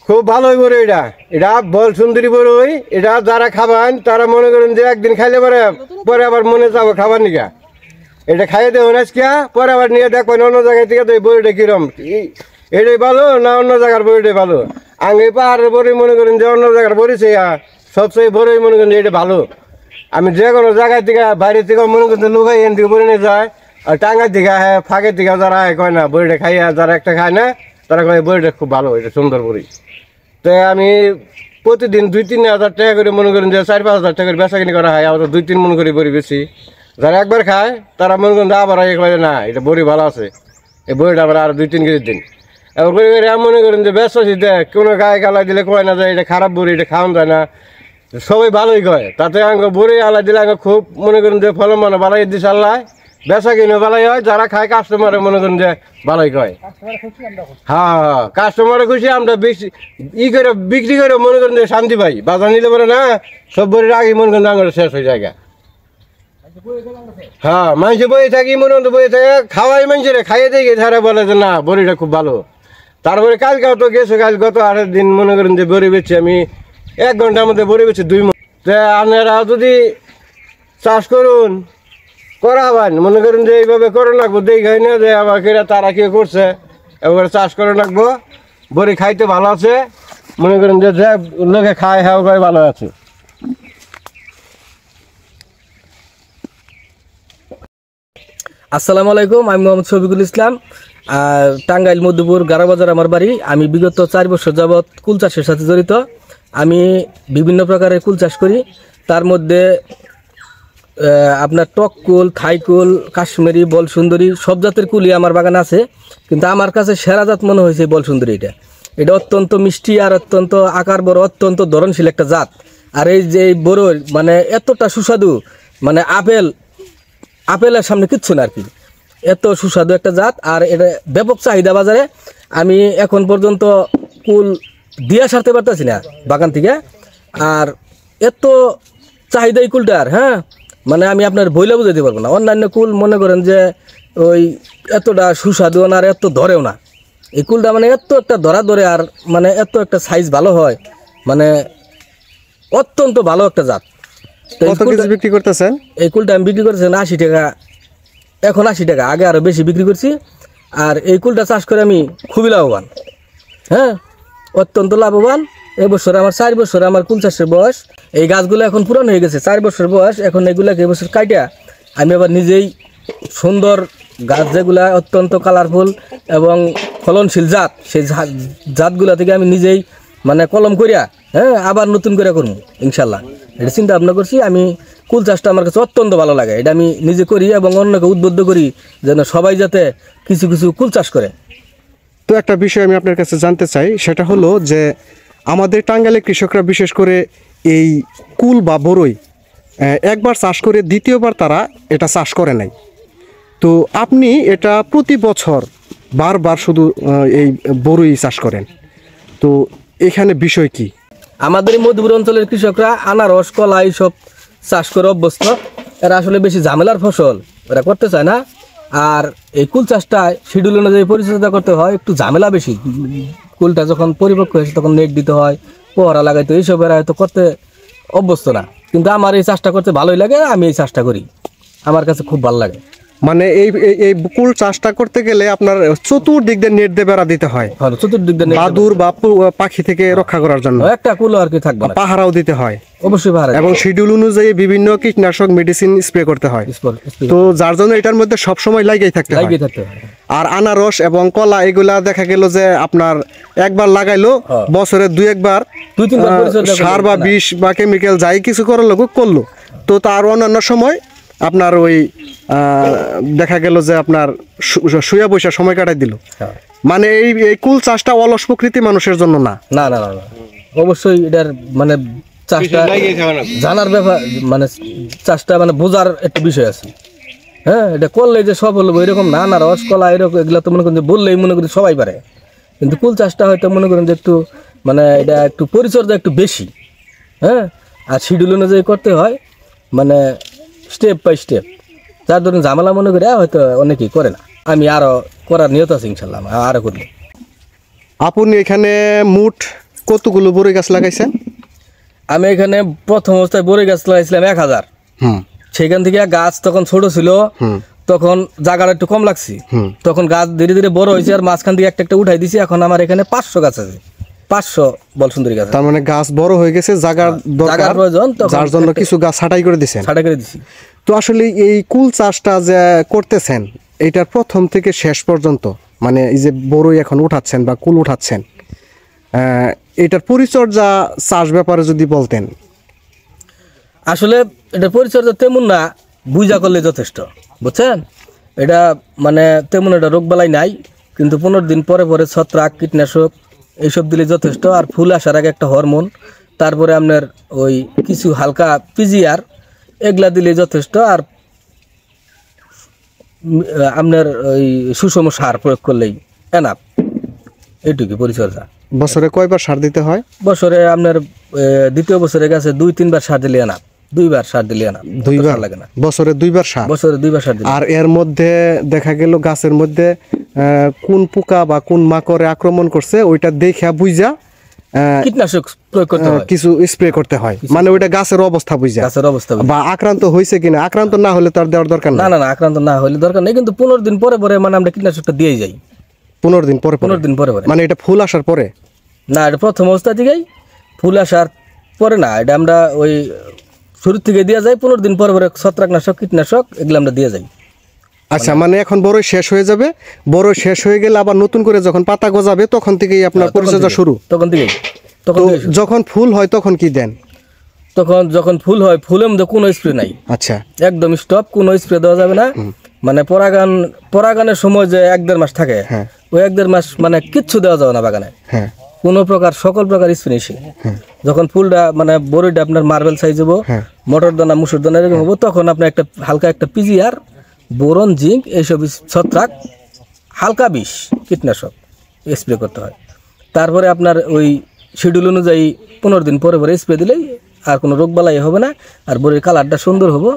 খুব ভালোই বড় এটা এটা বল সুন্দরী বড়ই এটা যারা খাবেন তারা মনে করেন যে একদিন খাইলে পরে পরে আবার মনে যাবো খাবার নিকা এটা খাইয়ে দেবেন আজকে পরে আবার নিয়ে দেখবেন অন্য জায়গায় থেকে তো এই বড়িটা কিরম এটাই ভালো না অন্য জায়গার বড়িটাই ভালো আগে পাহাড়ের বড়ি মনে করেন যে অন্য জায়গার বড়িছে সবচেয়ে বড়ই মনে করেন এটা ভালো আমি যে কোনো জায়গায় থেকে বাইরে থেকে মনে করেন লুকাই এন থেকে বড়ি নিয়ে যায় আর টাঙ্গার দিকে হ্যাঁ ফাঁকের দিকে যারা কয় না বড়িটা খাইয়া যারা একটা খায় না তারা কয় বড়িটা খুব ভালো এটা সুন্দর বড়ি তো আমি প্রতিদিন 2-3 হাজার টাকা করে মনে করেন যে 4-5 হাজার টাকা করে বেচা কিনি করা হয় আবার 2-3 মন করে বড়ি বেশি যারা একবার খায় তারা মনে করেন আবার না এটা বড়ি ভালো আছে এই বড়িটা আবার আর 2-3 কেজির দিন এবার করে করে মনে করেন যে ব্যস্ত দেখ কোনো গায়ে গালা দিলে কয় না যায় এটা খারাপ বড়ি এটা খাওয়ান যায় না সবাই ভালোই কয় তাতে আঙ্গ বড়ি আলা দিলে আঙ্গ খুব মনে করেন যে ফলন মানে ভালোই দিচ্ছে আল্লাহ বেচা কিনে ভালোই হয় যারা খায় কাস্টমারে মনে করেন যে ভালোই কয় হ্যাঁ কাস্টমারে খুশি আমরা বেশি করে বিক্রি করে মনে করেন যে শান্তি পাই বাজার নিলে পরে না সব বড়ির আগে মনে করেন আঙ্গুর শেষ হয়ে যায় হ্যাঁ মানুষে বয়ে থাকি মনে মতো বয়ে থাকে খাওয়াই মানুষের খাইয়ে দিয়ে তারা বলে যে না বড়িটা খুব ভালো তারপরে কালকেও তো গেছে কাল গত 8 দিন মনে করেন যে বড়ি বেচছি আমি 1 ঘন্টার মধ্যে বড়ি বেচছি 2 মণ তো আপনারা যদি চাষ করুন করাবেন মনে করেন যে এইভাবে করে রাখবো দেখাই না যে আবার তারা কি করছে এবার চাষ করে রাখবো বড়ি খাইতে ভালো আছে মনে করেন যে যে লোকে খায় হ্যাঁ খায় ভালো আছে। আসসালামু আলাইকুম, আমি মোহাম্মদ শফিকুল ইসলাম। টাঙ্গাইল মধ্যপুর গারাবাজার আমার বাড়ি। আমি বিগত 4 বছর যাবৎ কুল চাষের সাথে জড়িত। আমি বিভিন্ন প্রকারের কুল চাষ করি, তার মধ্যে আপনার টক কুল, থাই কুল, কাশ্মীরি, বল সুন্দরী সব জাতের কুলই আমার বাগানে আছে, কিন্তু আমার কাছে সেরা জাত মনে হয়েছে বল সুন্দরী। এটা অত্যন্ত মিষ্টি আর অত্যন্ত আকার বড়, অত্যন্ত ধরনশীল একটা জাত। আর এই যে বড় মানে এতটা সুস্বাদু, মানে আপেলের সামনে কিচ্ছু না আর কি, এত সুস্বাদু একটা জাত। আর এটা ব্যাপক চাহিদা বাজারে। আমি এখন পর্যন্ত কুল দিয়া সারতে পারতেছি না বাগান থেকে, আর এত চাহিদা এই কুলটার, হ্যাঁ মানে আমি আপনার বইলা বুঝাইতে পারবো না। অন্যান্য কুল মনে করেন যে ওই এতটা সুস্বাদু না আর এত ধরেও না, এই কুলটা মানে এত একটা ধরে আর মানে এত একটা সাইজ ভালো হয়, মানে অত্যন্ত ভালো একটা জাত। কত কেজি বিক্রি করতেছেন? এই কুলটা আমি বিক্রি করতেছেন 80 টাকা, এখন 80 টাকা, আগে আরও বেশি বিক্রি করছি। আর এই কুলটা চাষ করে আমি খুবই লাভবান, হ্যাঁ অত্যন্ত লাভবান। এবছর আমার 4 বছর আমার কুল চাষের বয়স। এই গাছগুলো এখন পুরান হয়ে গেছে, 4 বছর বয়স। এখন এগুলাকে এবছর কাটিয়া আমি আবার নিজেই সুন্দর গাছ যেগুলা অত্যন্ত কালারফুল এবং ফলনশীল জাত, সেই জাতগুলা থেকে আমি নিজেই মানে কলম করিয়া হ্যাঁ আবার নতুন করে করবো ইনশাল্লাহ, এটা চিন্তা ভাবনা করছি। আমি কুল চাষটা আমার কাছে অত্যন্ত ভালো লাগে, এটা আমি নিজে করি এবং অন্যকে উদ্বুদ্ধ করি যেন সবাই যাতে কিছু কিছু কুল চাষ করে। তো একটা বিষয় আমি আপনার কাছে জানতে চাই, সেটা হলো যে আমাদের টাঙ্গাইলের কৃষকরা বিশেষ করে এই কুল বা বড়ই একবার চাষ করে দ্বিতীয়বার তারা এটা চাষ করে নাই। তো আপনি এটা প্রতি বছর বারবার শুধু এই বড়ই চাষ করেন, তো এখানে বিষয় কি? আমাদের এই মধ্যপুর অঞ্চলের কৃষকরা আনারস, কলা এইসব চাষ করে অভ্যস্ত। এরা আসলে বেশি ঝামেলার ফসল এরা করতে চায় না। আর এই কুল চাষটা শিডিউল অনুযায়ী পরিচর্যা করতে হয়, একটু ঝামেলা বেশি। কুলটা যখন পরিপক্ক হয়েছে তখন নেট দিতে হয়, পোহরা লাগাইতে, এইসব এরা হয়তো করতে অভ্যস্ত না। কিন্তু আমার এই চাষটা করতে ভালোই লাগে, আমি এই চাষটা করি, আমার কাছে খুব ভালো লাগে। মানে এই কুল চাষটা করতে গেলে আপনার চতুর্দিক দিয়ে নেট দিয়ে বেড়া দিতে হয়, চতুর্দিক দিয়ে বাদুর বা পাখি থেকে রক্ষা করার জন্য একটা কুল আর কি থাকবে, পাহারাও দিতে হয় অবশ্যই পাহারা, এবং শিডিউল অনুযায়ী বিভিন্ন কীটনাশক মেডিসিন স্প্রে করতে হয়। তো যার জন্য এটার মধ্যে সবসময় লাগিয়ে থাকতে হয়। আর আনারস এবং কলা এগুলা দেখা গেল যে আপনার একবার লাগাইলো বছরে 2-1 বার সার বা বিষ বা কেমিক্যাল যাই কিছু করার লোক করলো, তো তার অন্যান্য সময় আপনার ওই দেখা গেল যে আপনার শুয়া বৈশা সময় কাটাই দিল। মানে এই কুল চাষটা অলস প্রকৃতি মানুষের জন্য না। না না না, অবশ্যই এটার মানে চাষটা জানার ব্যাপার, মানে চাষটা মানে বোঝার একটা বিষয় আছে। হ্যাঁ, এটা করলে যে সব হলো এরকম না। না রস কলা এরকম এগুলো তো মনে করেন যে বললেই মনে করি সবাই পারে, কিন্তু কুল চাষটা হয়তো মনে করেন যে একটু মানে এটা একটু পরিচর্যা একটু বেশি, হ্যাঁ আর শিডিউল অনুযায়ী করতে হয়, মানে স্টেপ বাই স্টেপ। যার ধরুন ঝামেলা মনে করে হয়তো অনেকেই করে না, আমি আরও করার নিয়ত আছে ইনশাল্লাহ, আরও করি। আপনি এখানে মোট কতগুলো বড়ই গাছ লাগাইছেন? আমি এখানে প্রথম অবস্থায় বড়ই গাছ লাগাইছিলাম 1000। সেখান থেকে গাছ তখন ছোট ছিল, তখন জায়গাটা একটু কম লাগছে, তখন গাছ ধীরে ধীরে বড় হয়েছে আর মাঝখান থেকে একটা একটা উঠাই দিছি। এখন আমার এখানে 500 গাছ আছে, 500 বলসুন্দরী গাছ। তার মানে গাছ বড় হয়ে গেছে, জায়গার দরকার, প্রয়োজন, যার জন্য কিছু গাছ ছাঁটাই করে দিছেন। ছাঁটাই করে দিছি। তো আসলে এই কুল চাষটা যে করতেছেন, এইটার প্রথম থেকে শেষ পর্যন্ত, মানে এই যে বড়ই এখন উঠাচ্ছেন বা কুল উঠাচ্ছেন, এটার পরিচর্যা চাষ ব্যাপারে যদি বলতেন। আসলে এটা পরিচর্যা তেমন না, বুঝা করলে যথেষ্ট, বুঝছেন। এটা মানে তেমন এটা রোগবালাই নাই, কিন্তু 15 দিন পরে পরে ছত্রাক, কীটনাশক এইসব দিলে যথেষ্ট। আর ফুল আসার আগে একটা হরমোন, তারপরে আপনার ওই কিছু হালকা পিজিআর এগুলা দিলে যথেষ্ট। আর আপনার ওই সুষম সার প্রয়োগ করলেই এনাফ, এইটুকু পরিচর্যা। বছরে কয়বার সার দিতে হয়? বছরে আপনার দ্বিতীয় বছরে গেছে 2-3 বার সার দিলে এনাফ, 2 বার সার দিলে এনাফ, 2 বার লাগে না। বছরে 2 বার সার? বছরে 2 বার সার দিলে। আর এর মধ্যে দেখা গেল গাছের মধ্যে কোন পোকা বা কোন মাকড়ে আক্রমণ করছে ওইটা দেখা বুঝা কীটনাশক প্রয়োগ করতে হয়, কিছু স্প্রে করতে হয়, মানে ওইটা গাছের অবস্থা বুঝা, গাছের অবস্থা বা আক্রান্ত হয়েছে কিনা। আক্রান্ত না হলে তার দেওয়ার দরকার না, না আক্রান্ত না হলে দরকার নেই, কিন্তু 15 দিন পরে পরে মানে আমরা কীটনাশকটা দিয়ে যাই। 15 দিন পরে? 15 দিন পরে পরে, মানে এটা ফুল আসার পরে না, এটা প্রথম অবস্থা থেকেই, ফুল আসার পরে না, এটা আমরা ওই শুরু থেকে দিয়ে যাই। 15 দিন পরে পরে ছত্রাকনাশক, কীটনাশক এগুলো আমরা দিয়ে যাই। আচ্ছা, মানে এখন বড় শেষ হয়ে যাবে, বড় শেষ হয়ে গেলে আবার নতুন করে যখন পাতা গজাবে তখন থেকেই আপনার পরিচর্যা শুরু? তখন থেকেই। যখন ফুল হয় তখন কি দেন? তখন যখন ফুল হয়, ফুলের মধ্যে কোনো স্প্রে নাই। আচ্ছা, একদম স্টপ, কোনো স্প্রে দেওয়া যাবে না। মানে পরাগানের সময় যে 1-1.5 মাস থাকে, ওই 1-1.5 মাস মানে কিচ্ছু দেওয়া যাবে না বাগানে, কোনো প্রকার সকল প্রকার স্প্রে নিষেধ। যখন ফুলটা মানে বড়িটা আপনার মার্বেল সাইজ হবো, মটর দানা, মুসুর দানা এরকম হবো, তখন আপনি একটা হালকা একটা পিজিআর, বোরন, জিঙ্ক এইসব ছত্রাক, হালকা বিষ কীটনাশক স্প্রে করতে হয়। তারপরে আপনার ওই শিডিউল অনুযায়ী 15 দিন পরে পরে স্প্রে দিলেই আর কোনো রোগবালাই হবে না, আর বড়ির কালারটা সুন্দর হবো।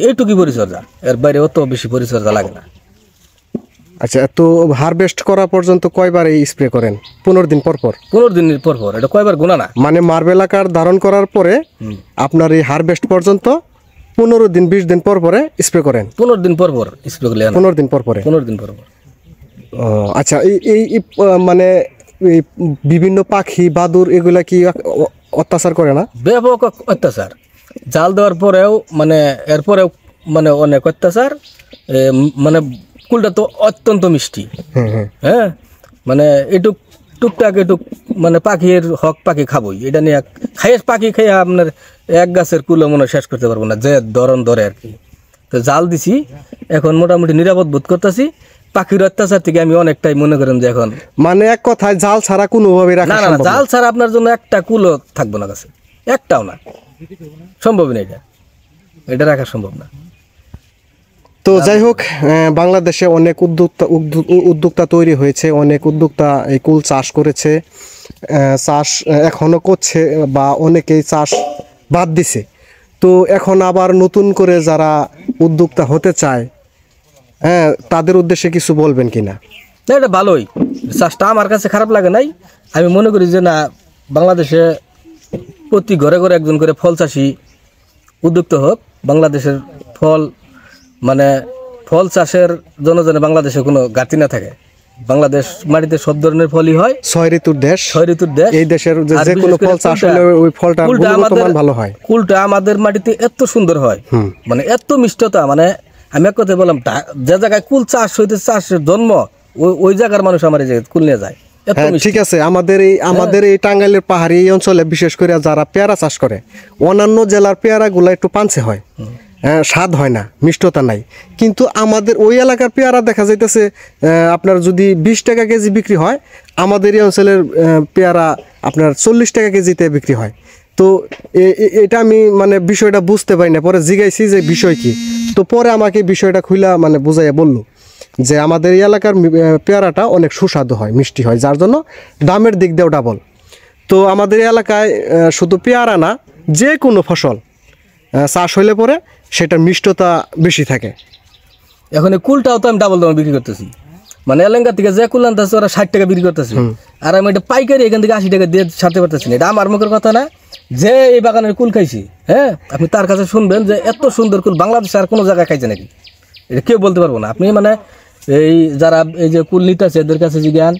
এইটুকুই পরিচর্যা, এর বাইরে অত বেশি পরিচর্যা লাগে না। আচ্ছা, তো হারভেস্ট করা পর্যন্ত কয়বার এই স্প্রে করেন? 15 দিন পর পর? 15 দিনের পর পর, এটা কয়বার গোনা না। মানে মার্বেল আকার ধারণ করার পরে আপনার এই হারভেস্ট পর্যন্ত 15 দিন 20 দিন পর পরে স্প্রে করেন? 15 দিন পর পর স্প্রে করলে। 15 দিন পর পরে? 15 দিন পর পর। আচ্ছা, এই মানে এই বিভিন্ন পাখি, বাদুর এগুলা কি অত্যাচার করে না? ব্যাপক অত্যাচার, জাল দেওয়ার পরেও মানে এরপরেও মানে অনেক অত্যাচার। মানে কুলটা তো অত্যন্ত মিষ্টি, হ্যাঁ, মানে এটুক টুকটাক এটুক মানে পাখির হক, পাখি খাবই, এটা নিয়ে পাখি খাইয়া আপনার এক গাছের কুলো মনে শেষ করতে পারবো না, যে ধরে আর কি। তো জাল দিছি, এখন মোটামুটি নিরাপদ বোধ করতেছি। পাখির অত্যাচার থেকে আমি অনেকটাই মনে করেন যে এখন মানে এক কথায় জাল ছাড়া কোনোভাবে রাখা না, জাল ছাড়া আপনার জন্য একটা কুলো থাকবো না গাছে, একটাও না, সম্ভব না, এটা রাখা সম্ভব না। তো যাই হোক, বাংলাদেশে অনেক উদ্যোক্তা তৈরি হয়েছে, অনেক উদ্যোক্তা এই কুল চাষ করেছে, চাষ এখনো করছে, বা অনেকেই চাষ বাদ দিছে। তো এখন আবার নতুন করে যারা উদ্যোক্তা হতে চায়, তাদের উদ্দেশ্যে কিছু বলবেন কিনা? না, এটা ভালোই, চাষটা আমার কাছে খারাপ লাগে নাই। আমি মনে করি যে না, বাংলাদেশে প্রতি ঘরে ঘরে একজন করে ফল চাষি উদ্যোক্তা হোক। বাংলাদেশের ফল মানে ফল চাষের জন্য যেন বাংলাদেশে কোনো ঘাটতি না থাকে। বাংলাদেশ মাটিতে সব ধরনের ফলই হয়, 6 ঋতুর দেশ। এই দেশের যে কোনো ফল চাষ হলে ওই ফলটার গুণগত মান ভালো হয়। কুলটা আমাদের মাটিতে এত সুন্দর হয়, মানে এত মিষ্টতা, মানে আমি এক কথা বললাম, যে জায়গায় কুল চাষ হইতে, চাষের জন্ম ওই জায়গার মানুষ আমার এই জায়গায় কুল নিয়ে যায়। ঠিক আছে, আমাদের এই টাঙ্গাইলের পাহাড়ি এই অঞ্চলে বিশেষ করে যারা পেয়ারা চাষ করে, অন্যান্য জেলার পেয়ারাগুলো একটু পাঞ্চে হয়, স্বাদ হয় না, মিষ্টতা নাই। কিন্তু আমাদের ওই এলাকার পেয়ারা দেখা যাইতেছে আপনার যদি 20 টাকা কেজি বিক্রি হয়, আমাদের এই অঞ্চলের পেয়ারা আপনার 40 টাকা কেজিতে বিক্রি হয়। তো এটা আমি মানে বিষয়টা বুঝতে পারি না, পরে জিজ্ঞাসি যে বিষয় কি। তো পরে আমাকে বিষয়টা খুইলা মানে বুঝাইয়া বললো যে আমাদের এই এলাকার পেয়ারাটা অনেক সুস্বাদু হয়, মিষ্টি হয়, যার জন্য দামের দিক দিয়েও ডাবল। তো আমাদের এলাকায় শুধু পেয়ারা না, যে কোনো ফসল চাষ হইলে পরে সেটার মিষ্টতা বেশি থাকে। এখন কুলটাও তো আমি ডাবল দামে বিক্রি করতেছি, মানে এলাঙ্গা থেকে যে কুল আনতেছে ওরা 60 টাকা বিক্রি করতেছে, আর আমি এটা পাইকারি এখান থেকে 80 টাকা দিয়ে ছাড়তে পারতেছি না। এটা আমার মুখের কথা না, যে এই বাগানের কুল খাইছি, হ্যাঁ আপনি তার কাছে শুনবেন যে এত সুন্দর কুল বাংলাদেশে আর কোনো জায়গায় খাইছে নাকি, এটা কেউ বলতে পারবো না। আপনি মানে এই যারা এই যে কুল নিতেছে এদের কাছে জিজ্ঞান,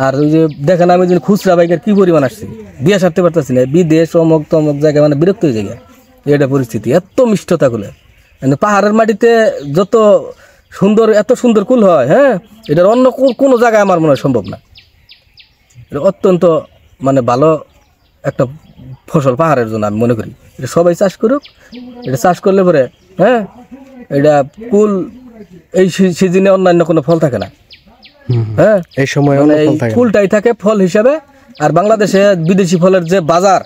আর ওই যে দেখেন আমি যে খুচরা বাইকের কি পরিমাণ আসছে, দিয়ে ছাড়তে পারতেছি না, বিদেশ অমুক তমুক জায়গায় মানে বিরক্ত হয়ে যায় এটা পরিস্থিতি। এত মিষ্টতা কুলে, মানে পাহাড়ের মাটিতে যত সুন্দর, এত সুন্দর কুল হয়, হ্যাঁ এটার অন্য কোনো জায়গায় আমার মনে হয় সম্ভব না। এটা অত্যন্ত মানে ভালো একটা ফসল পাহাড়ের জন্য আমি মনে করি। এটা সবাই চাষ করুক, এটা চাষ করলে পরে হ্যাঁ এটা কুল এই সিজনে অন্যান্য কোনো ফল থাকে না, হ্যাঁ এই সময় মানে এই ফুলটাই থাকে ফল হিসাবে। আর বাংলাদেশে বিদেশি ফলের যে বাজার,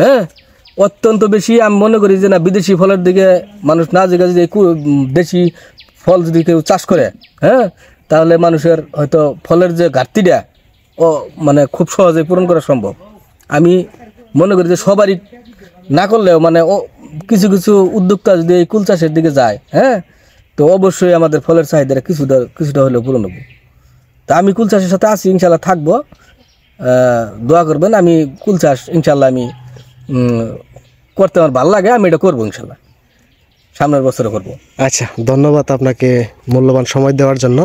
হ্যাঁ অত্যন্ত বেশি। আমি মনে করি যে না, বিদেশি ফলের দিকে মানুষ না জিজ্ঞাসা, যদি দেশি ফল যদি কেউ চাষ করে, হ্যাঁ তাহলে মানুষের হয়তো ফলের যে ঘাটতিটা ও মানে খুব সহজে পূরণ করা সম্ভব। আমি মনে করি যে সবারই না করলেও মানে ও কিছু কিছু উদ্যোক্তা যদি এই কুল চাষের দিকে যায়, হ্যাঁ তো অবশ্যই আমাদের ফলের চাহিদাটা কিছুটা হলেও পূরণ হবে। তা আমি কুল চাষের সাথে আছি, ইনশাল্লাহ থাকবো, দোয়া করবেন। আমি কুল চাষ ইনশাল্লাহ আমি করতে আমার ভালো লাগে, আমি এটা করবো ইনশাল্লাহ, সামনের বছরে করবো। আচ্ছা, ধন্যবাদ আপনাকে মূল্যবান সময় দেওয়ার জন্য।